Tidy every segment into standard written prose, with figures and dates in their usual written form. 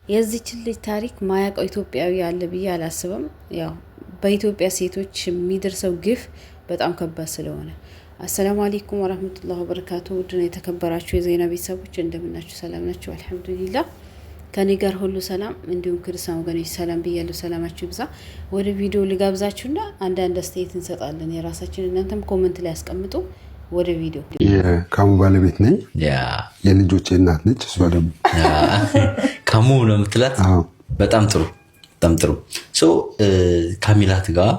የዚህች ልጅ ታሪክ ማያውቀው ኢትዮጵያዊ አለ ብዬ አላስብም። ያው በኢትዮጵያ ሴቶች የሚደርሰው ግፍ በጣም ከባድ ስለሆነ። አሰላሙ አለይኩም ወራህመቱላሂ ወበረካቱ። ውድና የተከበራችሁ የዜና ቤተሰቦች እንደምናችሁ፣ ሰላም ናችሁ? አልሐምዱሊላህ ከኔ ጋር ሁሉ ሰላም፣ እንዲሁም ክርስቲያን ወገኖች ሰላም ብያለሁ። ሰላማችሁ ይብዛ። ወደ ቪዲዮ ልጋብዛችሁና አንዳንድ አስተያየት እንሰጣለን የራሳችን። እናንተም ኮመንት ላይ ያስቀምጡ። ወደ ቪዲዮ። የካሙ ባለቤት ነኝ። የልጆቼ እናት ነች። እሷ ደግሞ ካሙ ነው የምትላት። በጣም ጥሩ በጣም ጥሩ። ካሚላት ጋር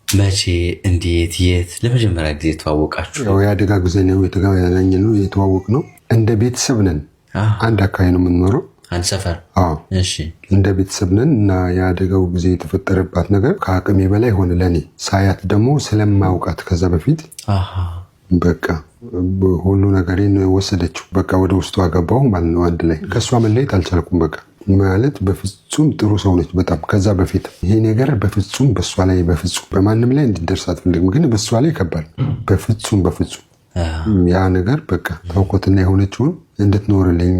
መቼ፣ እንዴት፣ የት ለመጀመሪያ ጊዜ የተዋወቃችሁ? የአደጋ ጊዜ ነው የተገናኘ ነው የተዋወቅ ነው። እንደ ቤተሰብ ነን። አንድ አካባቢ ነው የምንኖረው፣ አንድ ሰፈር። እንደ ቤተሰብ ነን እና የአደጋው ጊዜ የተፈጠረባት ነገር ከአቅሜ በላይ ሆነ ለእኔ። ሳያት ደግሞ ስለማውቃት ከዛ በፊት በቃ ሁሉ ነገሬን ወሰደችው። በቃ ወደ ውስጡ አገባው ማለት ነው። አንድ ላይ ከእሷ መለየት አልቻልኩም። በቃ ማለት በፍጹም ጥሩ ሰው ነች በጣም። ከዛ በፊት ይሄ ነገር በፍጹም በእሷ ላይ በፍጹም በማንም ላይ እንዲደርስ አትፈልግም፣ ግን በእሷ ላይ ከባድ በፍጹም ያ ነገር በቃ ታውቆትና የሆነችውን እንድትኖርልኝ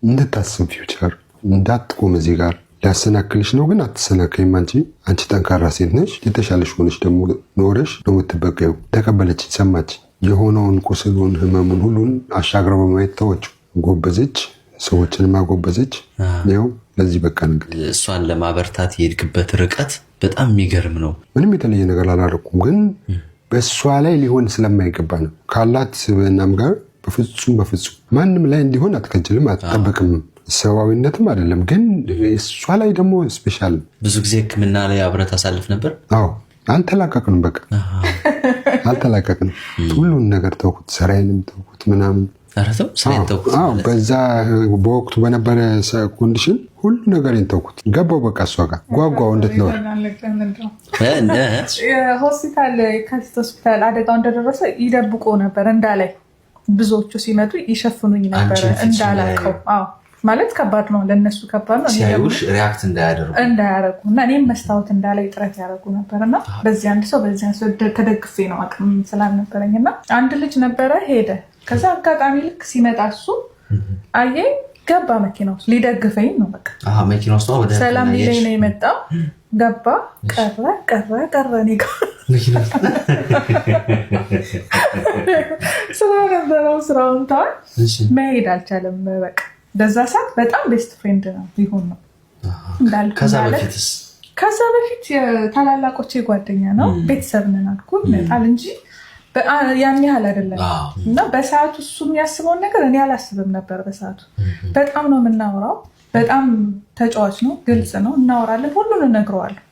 እንድታስብ ፊውቸር እንዳትቆም እዚህ ጋር ሊያሰናክልሽ ነው፣ ግን አትሰናከይም። አንቺ ጠንካራ ሴት ነሽ። የተሻለሽ ሆነች ደግሞ ኖረሽ ነው የምትበቀዩ። ተቀበለች፣ ሰማች። የሆነውን ቁስሉን፣ ህመሙን ሁሉን አሻግረው በማየት ተወችው። ጎበዘች፣ ሰዎችንም አጎበዘች። ያው ለዚህ በቃ እንግዲህ እሷን ለማበርታት የሄድክበት ርቀት በጣም የሚገርም ነው። ምንም የተለየ ነገር አላደረኩም፣ ግን በእሷ ላይ ሊሆን ስለማይገባ ነው። ካላት ስብዕናም ጋር በፍጹም ማንም ላይ እንዲሆን አትከጅልም፣ አትጠበቅም። ሰዋዊነትም አይደለም፣ ግን እሷ ላይ ደግሞ ስፔሻል። ብዙ ጊዜ ሕክምና ላይ አብረት አሳልፍ ነበር። አዎ አልተላቀቅንም፣ በቃ አልተላቀቅንም። ሁሉን ነገር ተውኩት፣ ስራዬንም ተውኩት ምናምን። በዛ በወቅቱ በነበረ ኮንዲሽን ሁሉ ነገሬን ተውኩት፣ ገባው በቃ እሷ ጋር ጓጓው እንድትኖር። ሆስፒታል የካቲት ሆስፒታል አደጋው እንደደረሰ ይደብቆ ነበር እንዳላይ። ብዙዎቹ ሲመጡ ይሸፍኑኝ ነበር እንዳላቀው። ማለት ከባድ ነው ለነሱ፣ ከባድ ነው ሲያዩሽ ሪያክት እንዳያደርጉ እና እኔም መስታወት እንዳላይ ጥረት ያደርጉ ነበር። እና በዚህ አንድ ሰው ተደግፌ ነው አቅም ስላልነበረኝ። እና አንድ ልጅ ነበረ ሄደ። ከዛ አጋጣሚ ልክ ሲመጣ እሱ አየኝ፣ ገባ መኪና ውስጥ ሊደግፈኝ ነው። በቃ ሰላም ሊለኝ ነው የመጣው። ገባ፣ ቀረ እኔ ጋር ስራ ነበረው። ስራውን ተዋል፣ መሄድ አልቻለም። በቃ በዛ ሰዓት በጣም ቤስት ፍሬንድ ነው ሊሆን ነው እንዳልኩ። ከዛ በፊት የታላላቆቼ ጓደኛ ነው፣ ቤተሰብ ነን አልኩ። ይመጣል እንጂ ያን ያህል አይደለም። እና በሰዓቱ እሱ የሚያስበውን ነገር እኔ አላስብም ነበር። በሰዓቱ በጣም ነው የምናወራው። በጣም ተጫዋች ነው፣ ግልጽ ነው፣ እናወራለን፣ ሁሉን እነግረዋለሁ።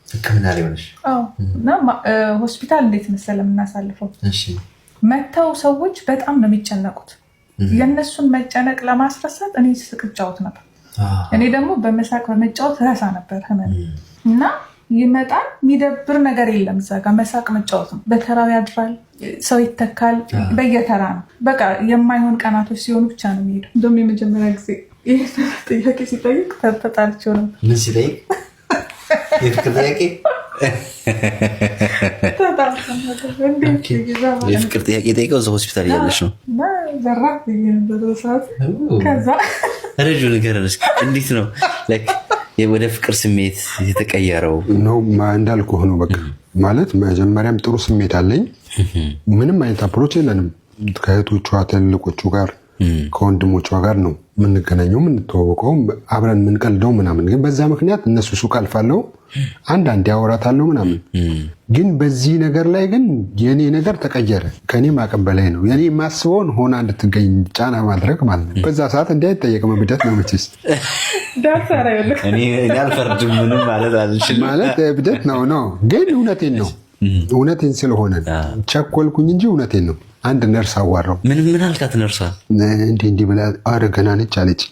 እና ሆስፒታል እንዴት መሰለ የምናሳልፈው፣ መተው ሰዎች በጣም ነው የሚጨነቁት። የእነሱን መጨነቅ ለማስረሳት እኔ ስቅ እጫወት ነበር። እኔ ደግሞ በመሳቅ በመጫወት ረሳ ነበር ህመም። እና ይመጣል፣ የሚደብር ነገር የለም እዛ ጋር መሳቅ መጫወት ነው። በተራው ያድራል፣ ሰው ይተካል፣ በየተራ ነው። በቃ የማይሆን ቀናቶች ሲሆኑ ብቻ ነው የሚሄደው። እንደውም የመጀመሪያ ጊዜ ይህ ጥያቄ ሲጠይቅ ተጣልቼው ነው። ምን ሲጠይቅ? የፍቅር ጥያቄ የፍቅር ጥያቄ ጠይቀው እዛ ሆስፒታል እያለች ነው። ረጁ ንገረን እስኪ፣ እንዴት ነው ወደ ፍቅር ስሜት የተቀየረው? ነው እንዳልኩ ሆኖ በቃ ማለት መጀመሪያም ጥሩ ስሜት አለኝ። ምንም አይነት አፕሮች የለንም። ከእህቶቿ ትልልቆቹ ጋር ከወንድሞቿ ጋር ነው የምንገናኘው፣ የምንተዋወቀው፣ አብረን የምንቀልደው ምናምን። ግን በዛ ምክንያት እነሱ ሱቅ አልፋለሁ፣ አንዳንድ ያወራታለሁ ምናምን። ግን በዚህ ነገር ላይ ግን የኔ ነገር ተቀየረ። ከኔም አቅም በላይ ነው። የኔ የማስበውን ሆና እንድትገኝ ጫና ማድረግ ማለት ነው። በዛ ሰዓት እንዳይጠየቅም እብደት ነው መቼስ። እኔ አልፈርድም፣ ምንም ማለት አልችልም። ማለት እብደት ነው። ግን እውነቴን ነው። እውነቴን ስለሆነ ቸኮልኩኝ እንጂ እውነቴን ነው። አንድ ነርስ አዋራው። ምን አልካት? ነርሷ እንዲህ ብላ ኧረ ገና ነች አለች።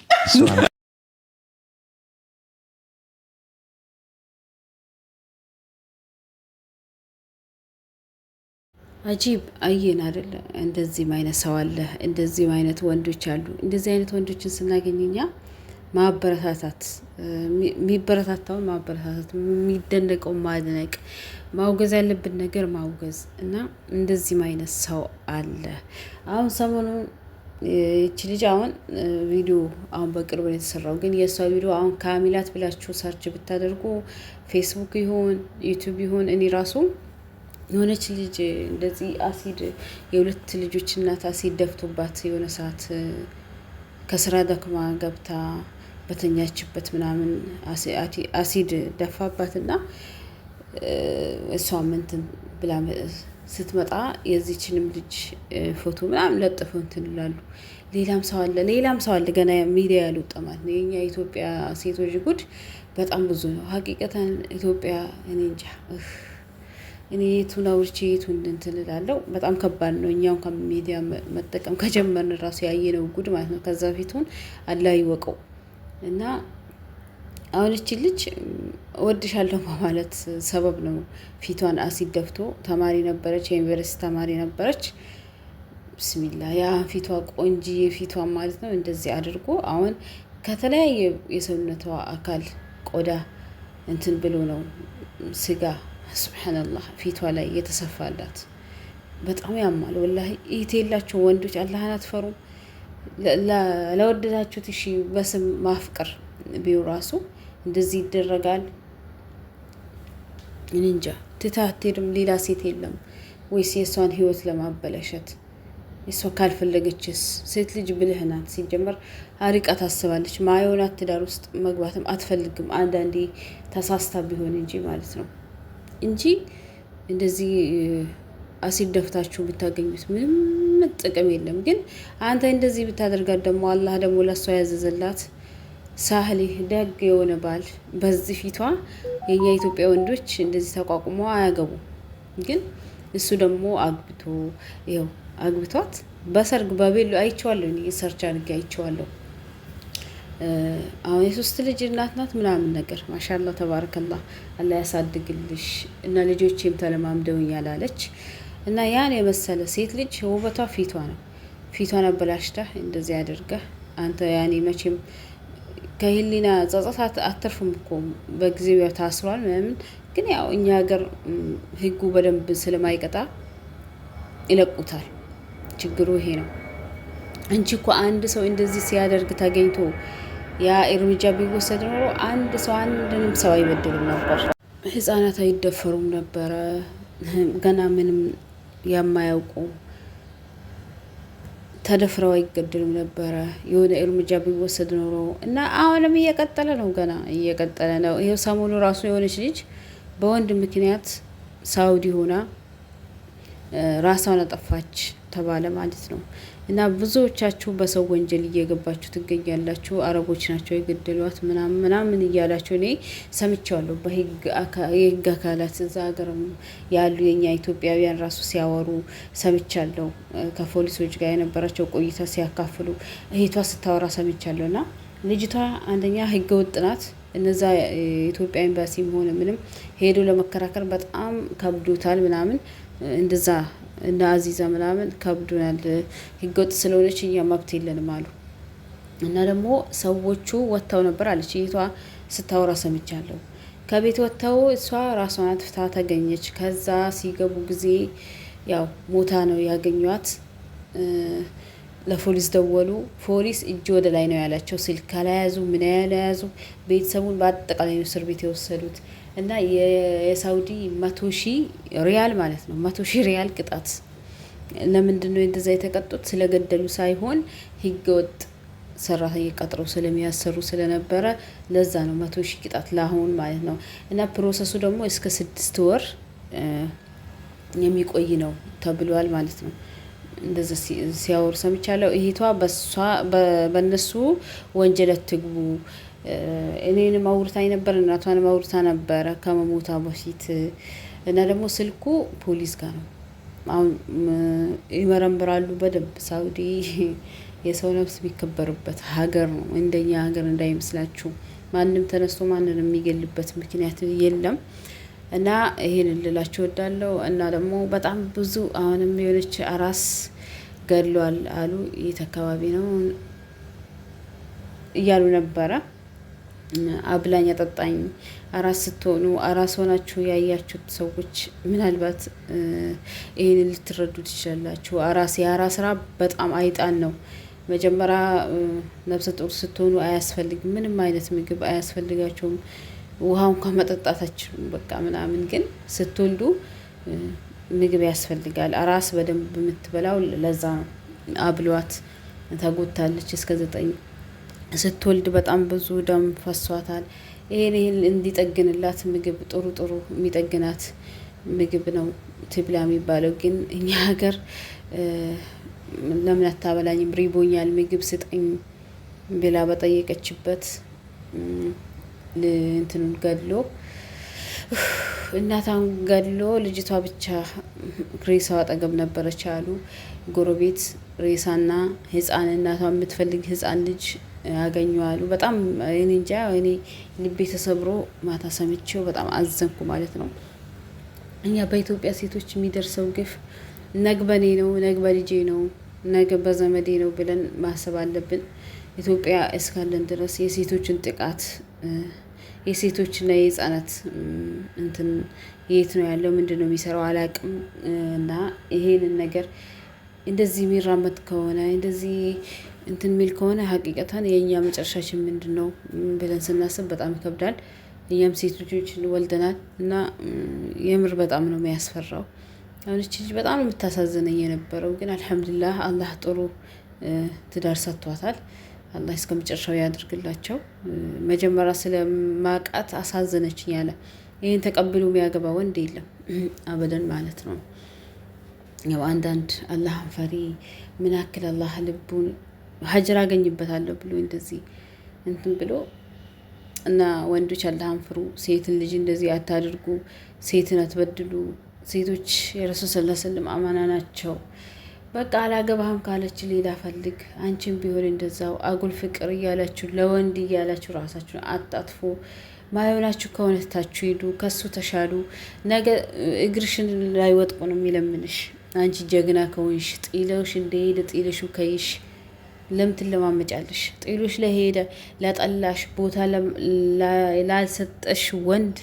አጂብ አየን አይደለ? እንደዚህም አይነት ሰው አለ፣ እንደዚህም አይነት ወንዶች አሉ። እንደዚህ አይነት ወንዶችን ስናገኝኛ ማበረታታት፣ የሚበረታታውን ማበረታታት፣ የሚደነቀው ማድነቅ፣ ማውገዝ ያለብን ነገር ማውገዝ እና እንደዚህም አይነት ሰው አለ። አሁን ሰሞኑን ይቺ ልጅ አሁን ቪዲዮ አሁን በቅርብ ነው የተሰራው፣ ግን የእሷ ቪዲዮ አሁን ካሚላት ብላችሁ ሰርች ብታደርጉ ፌስቡክ ይሁን ዩቲዩብ ይሁን እኔ ራሱ የሆነች ልጅ እንደዚህ አሲድ የሁለት ልጆች እናት አሲድ ደፍቶባት የሆነ ሰዓት ከስራ ደክማ ገብታ በተኛችበት ምናምን አሲድ ደፋባትና እሷ እንትን ብላ ስትመጣ የዚችንም ልጅ ፎቶ ምናምን ለጥፈው እንትን ይላሉ። ሌላም ሰው አለ ገና ሚዲያ ያልወጣማት ነው። የኛ ኢትዮጵያ ሴቶች ጉድ በጣም ብዙ ነው ሀቂቀተን። ኢትዮጵያ እኔ እንጃ እኔ የቱን አውርቼ የቱን እንትን እላለሁ። በጣም ከባድ ነው። እኛውን ከሚዲያ መጠቀም ከጀመርን ራሱ ያየነው ጉድ ማለት ነው። ከዛ ፊቱን አላህ ይወቀው እና አሁን እቺ ልጅ እወድሻለሁ ማለት ሰበብ ነው ፊቷን አሲድ ደፍቶ። ተማሪ ነበረች፣ የዩኒቨርሲቲ ተማሪ ነበረች። ብስሚላ ያ ፊቷ ቆንጂዬ ፊቷን ማለት ነው እንደዚህ አድርጎ አሁን ከተለያየ የሰውነቷ አካል ቆዳ እንትን ብሎ ነው ስጋ ሱብሃንአላህ ፊቷ ላይ የተሰፋላት። በጣም ያማል ወላሂ። ይሄ የላችሁ ወንዶች አላህን አትፈሩም? ለወደዳችሁት እሺ በስም ማፍቀር ቢው ራሱ እንደዚህ ይደረጋል። እንጃ ትታትርም ሌላ ሴት የለም ወይስ የሷን ህይወት ለማበላሸት? እሷ ካልፈለገችስ? ሴት ልጅ ብልህ ናት። ሲጀመር አሪቃ ታስባለች። ማየውናት ትዳር ውስጥ መግባትም አትፈልግም። አንዳንዴ ተሳስታ ቢሆን እንጂ ማለት ነው እንጂ እንደዚህ አሲድ ደፍታችሁ ብታገኙት ምንም ጥቅም የለም። ግን አንተ እንደዚህ ብታደርጋት ደግሞ አላህ ደግሞ ለሷ ያዘዘላት ሳህሊ ደግ የሆነ ባል በዚህ ፊቷ የኛ ኢትዮጵያ ወንዶች እንደዚህ ተቋቁሞ አያገቡ። ግን እሱ ደግሞ አግብቶ ይኸው አግብቷት በሰርግ በቤሎ አይቼዋለሁ። እኔ ሰርች አድርጌ አይቼዋለሁ። አሁን የሶስት ልጅ እናት ናት ምናምን ነገር ማሻአላህ ተባረከላህ አላህ ያሳድግልሽ እና ልጆቼም ተለማምደውኛል አለች። እና ያን የመሰለ ሴት ልጅ ውበቷ ፊቷ ነው። ፊቷን አበላሽተህ እንደዚህ አድርገህ አንተ ያኔ መቼም ከህሊና ጸጸት አትርፍም እኮ በጊዜው ያው ታስሯል ምናምን። ግን ያው እኛ ሀገር ህጉ በደንብ ስለማይቀጣ ይለቁታል። ችግሩ ይሄ ነው እንጂ እኮ አንድ ሰው እንደዚህ ሲያደርግ ተገኝቶ ያ እርምጃ ቢወሰድ ኖሮ አንድ ሰው አንድንም ሰው አይበድልም ነበር። ህፃናት አይደፈሩም ነበረ። ገና ምንም የማያውቁ ተደፍረው አይገደሉም ነበረ የሆነ እርምጃ ቢወሰድ ኖሮ እና አሁንም እየቀጠለ ነው። ገና እየቀጠለ ነው። ይሄው ሰሞኑ ራሱ የሆነች ልጅ በወንድ ምክንያት ሳውዲ ሆና ራሷን አጠፋች ተባለ ማለት ነው። እና ብዙዎቻችሁ በሰው ወንጀል እየገባችሁ ትገኛላችሁ። አረቦች ናቸው የገደሏት ምናምን እያላችሁ እኔ ሰምቻለሁ። የህግ አካላት እዛ ሀገር ያሉ የኛ ኢትዮጵያውያን ራሱ ሲያወሩ ሰምቻለሁ። ከፖሊሶች ጋር የነበራቸው ቆይታ ሲያካፍሉ እህቷ ስታወራ ሰምቻለሁ። እና ልጅቷ አንደኛ ህገ ወጥ ናት። እነዛ የኢትዮጵያ ኤምባሲም ሆነ ምንም ሄዶ ለመከራከር በጣም ከብዶታል ምናምን እንደዛ እና አዚዛ ምናምን ከብዶናል፣ ህገወጥ ስለሆነች እኛ መብት የለንም አሉ። እና ደግሞ ሰዎቹ ወጥተው ነበር አለች እህቷ ስታወራ ሰምቻለሁ። ከቤት ወጥተው እሷ ራሷን አጥፍታ ተገኘች። ከዛ ሲገቡ ጊዜ ያው ሞታ ነው ያገኟት። ለፖሊስ ደወሉ። ፖሊስ እጅ ወደ ላይ ነው ያላቸው። ስልክ አላያዙ ምን ያላያዙ ቤተሰቡን በአጠቃላይ ነው እስር ቤት የወሰዱት። እና የሳውዲ 100,000 ሪያል ማለት ነው 100,000 ሪያል ቅጣት። ለምንድን ነው እንደዛ የተቀጡት? ስለገደሉ ሳይሆን ህገወጥ ሰራተኛ ቀጥረው ስለሚያሰሩ ስለነበረ ለዛ ነው 100,000 ቅጣት ለአሁን ማለት ነው። እና ፕሮሰሱ ደግሞ እስከ 6 ወር የሚቆይ ነው ተብሏል ማለት ነው። እንደዛ ሲያወሩ ሰምቻለሁ። እህቷ በእነሱ ወንጀል አትግቡ እኔንም አውርታኝ ነበር፣ እናቷንም አውርታ ነበረ ከመሞታ በፊት። እና ደግሞ ስልኩ ፖሊስ ጋር ነው። አሁን ይመረምራሉ በደንብ። ሳውዲ የሰው ነፍስ የሚከበርበት ሀገር ነው። እንደኛ ሀገር እንዳይመስላችሁ። ማንም ተነስቶ ማንንም የሚገልበት ምክንያት የለም። እና ይሄን ልላችሁ እወዳለሁ። እና ደግሞ በጣም ብዙ አሁንም የሆነች አራስ ገድሏል አሉ። የት አካባቢ ነው እያሉ ነበረ። አብላኝ አጠጣኝ። አራስ ስትሆኑ አራስ ሆናችሁ ያያችሁት ሰዎች ምናልባት ይሄን ልትረዱ ትችላላችሁ። የአራስ ስራ በጣም አይጣን ነው። መጀመሪያ ነፍሰ ጡር ስትሆኑ አያስፈልግም፣ ምንም አይነት ምግብ አያስፈልጋቸውም። ውሃ እንኳን መጠጣታችሁ በቃ ምናምን። ግን ስትወልዱ ምግብ ያስፈልጋል። አራስ በደንብ የምትበላው ለዛ ነው። አብሏት ተጎታለች እስከ 9 ስትወልድ በጣም ብዙ ደም ፈሷታል። ይሄን እንዲጠግንላት ምግብ ጥሩ የሚጠግናት ምግብ ነው ትብላ የሚባለው። ግን እኛ ሀገር ለምን አታበላኝም ሪቦኛል ምግብ ስጠኝ ብላ በጠየቀችበት እንትኑን ገድሎ እናቷን ገድሎ ልጅቷ ብቻ ሬሳው አጠገብ ነበረች አሉ ጎረቤት። ሬሳና ህፃን እናቷ የምትፈልግ ህፃን ልጅ ያገኘዋሉ። በጣም እኔ እንጃ እኔ ልቤ ተሰብሮ ማታ ሰምቼው በጣም አዘንኩ ማለት ነው። እኛ በኢትዮጵያ ሴቶች የሚደርሰው ግፍ ነግ በኔ ነው፣ ነግ በልጄ ነው፣ ነግ በዘመዴ ነው ብለን ማሰብ አለብን። ኢትዮጵያ እስካለን ድረስ የሴቶችን ጥቃት የሴቶችና የህፃናት እንትን የት ነው ያለው? ምንድን ነው የሚሰራው? አላቅም። እና ይሄንን ነገር እንደዚህ የሚራመድ ከሆነ እንደዚህ እንትን የሚል ከሆነ ሀቂቀታን የእኛ መጨረሻችን ምንድን ነው ብለን ስናስብ በጣም ይከብዳል። እኛም ሴት ልጆች ወልደናል እና የምር በጣም ነው የሚያስፈራው። አሁን እቺ ልጅ በጣም የምታሳዝነኝ የነበረው ግን አልሐምዱሊላህ አላህ ጥሩ ትዳር ሰጥቷታል። አላህ እስከ መጨረሻው ያድርግላቸው። መጀመሪያ ስለማቃት አሳዘነችኝ ያለ ይሄን ተቀብሎ የሚያገባ ወንድ የለም አበደን ማለት ነው። ያው አንዳንድ አላህን ፈሪ ምን ያክል አላህ ልቡን ሀጅር አገኝበታለሁ ብሎ እንደዚህ እንትን ብሎ እና ወንዶች አላህን ፍሩ። ሴትን ልጅ እንደዚህ አታድርጉ፣ ሴትን አትበድሉ። ሴቶች የረሱል ሰለላሁ ዐለይሂ ወሰለም አማና ናቸው። በቃ አላገባህም ካለች ሌላ ፈልግ። አንቺም ቢሆን እንደዛው አጉል ፍቅር እያላችሁ ለወንድ እያላችሁ ራሳችሁን አጣጥፎ ማይሆናችሁ ከሆነ ታችሁ ሂዱ፣ ከሱ ተሻሉ። ነገ እግርሽን ላይ ወጥቆ ነው የሚለምንሽ። አንቺ ጀግና ከሆንሽ ጢሎሽ እንደሄደ ጢሎሽ ከይሽ ለምትን ለማመጫለሽ ጢሎሽ ለሄደ ለጠላሽ ቦታ ላልሰጠሽ ወንድ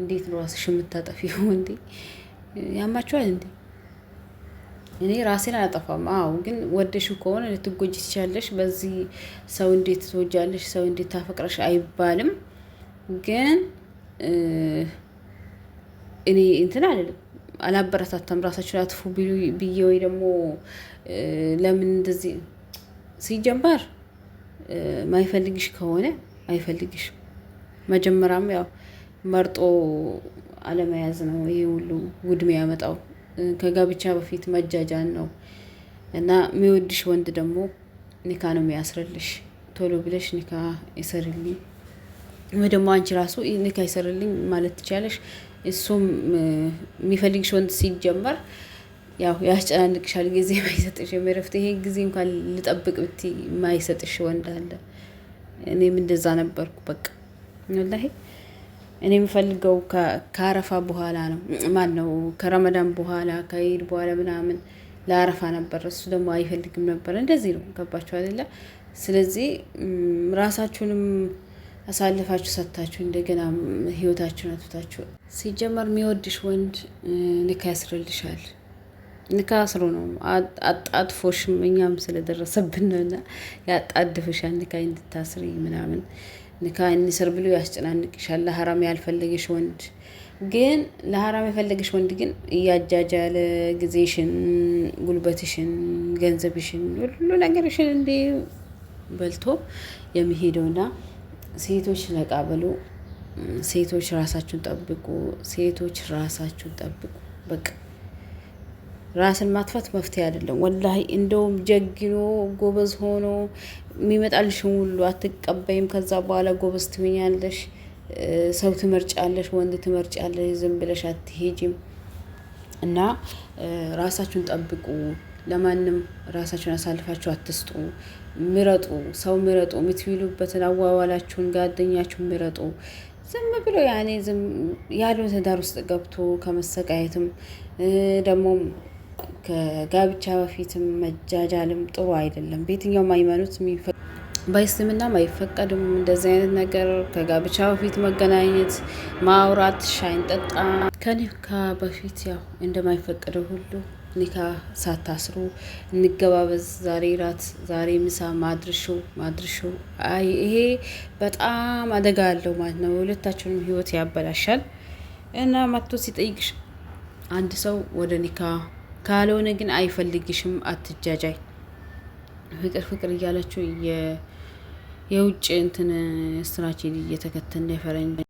እንዴት ነው ራስሽ የምታጠፊው እንዴ? ያማችኋል እንዴ? እኔ ራሴን አላጠፋም። አዎ ግን ወደሽው ከሆነ ልትጎጂ ትችያለሽ። በዚህ ሰው እንዴት ትወጃለሽ፣ ሰው እንዴት ታፈቅረሽ አይባልም። ግን እኔ እንትን አልልም፣ አላበረታታም። ራሳችሁን አጥፉ ብዬ ወይ ደግሞ ለምን እንደዚህ ሲጀመር ማይፈልግሽ ከሆነ አይፈልግሽ። መጀመሪያም ያው መርጦ አለመያዝ ነው ይሄ ሁሉ ውድሜ ያመጣው። ከጋብቻ በፊት መጃጃን ነው እና የሚወድሽ ወንድ ደግሞ ኒካ ነው የሚያስርልሽ። ቶሎ ብለሽ ኒካ ይሰርልኝ ወይ ደግሞ አንቺ ራሱ ኒካ ይሰርልኝ ማለት ትችላለሽ። እሱም የሚፈልግሽ ወንድ ሲጀመር ያው ያስጨናንቅሻል። ጊዜ ማይሰጥሽ የሚረፍት ይሄ ጊዜ እንኳን ልጠብቅ ብቲ ማይሰጥሽ ወንድ አለ። እኔም እንደዛ ነበርኩ። በቃ ወላሂ እኔ የምፈልገው ከአረፋ በኋላ ነው። ማን ነው ከረመዳን በኋላ ከኢድ በኋላ ምናምን ለአረፋ ነበር። እሱ ደግሞ አይፈልግም ነበር። እንደዚህ ነው። ገባችሁ አይደለ? ስለዚህ ራሳችሁንም አሳልፋችሁ ሰጥታችሁ እንደገና ህይወታችሁን አጥፍታችሁ ሲጀመር የሚወድሽ ወንድ ኒካ ያስርልሻል። ኒካ አስሮ ነው አጣጥፎሽም እኛም ስለደረሰብን ነውና ያጣድፍሻል። ኒካ እንድታስሪ ምናምን ኒካ እንስር ብሎ ያስጨናንቅሻል። ለሐራም ያልፈለገሽ ወንድ ግን ለሐራም የፈለገሽ ወንድ ግን እያጃጃለ ጊዜሽን፣ ጉልበትሽን፣ ገንዘብሽን፣ ሁሉ ነገርሽን እንደ በልቶ የሚሄደውና ሴቶች ነቃ በሉ። ሴቶች ራሳችሁን ጠብቁ። ሴቶች ራሳችሁን ጠብቁ። በቃ ራስን ማጥፋት መፍትሄ አይደለም ወላሂ። እንደውም ጀግኖ ጎበዝ ሆኖ የሚመጣልሽን ሁሉ አትቀበይም። ከዛ በኋላ ጎበዝ ትሆኛለሽ፣ ሰው ትመርጫለሽ፣ ወንድ ትመርጫለሽ። ዝም ብለሽ አትሄጂም እና ራሳችሁን ጠብቁ። ለማንም ራሳችሁን አሳልፋችሁ አትስጡ። ምረጡ፣ ሰው ምረጡ። የምትውሉበትን አዋዋላችሁን፣ ጓደኛችሁን ምረጡ። ዝም ብሎ ያኔ ዝም ያለው ትዳር ውስጥ ገብቶ ከመሰቃየትም ደግሞ ከጋብቻ በፊትም መጃጃልም ጥሩ አይደለም። በየትኛውም ሃይማኖት በእስልምናም አይፈቀድም እንደዚህ አይነት ነገር። ከጋብቻ በፊት መገናኘት፣ ማውራት፣ ሻይን ጠጣ ከኒካ በፊት ያው እንደማይፈቀደው ሁሉ ኒካ ሳታስሩ እንገባበዝ፣ ዛሬ ራት፣ ዛሬ ምሳ ማድርሾ አይ ይሄ በጣም አደጋ አለው ማለት ነው። የሁለታችሁንም ህይወት ያበላሻል። እና መጥቶ ሲጠይቅሽ አንድ ሰው ወደ ኒካ ካልሆነ ግን አይፈልግሽም፣ አትጃጃይ። ፍቅር እያላችሁ የውጭ እንትን ስትራቴጂ እየተከተለ ፈረንጅ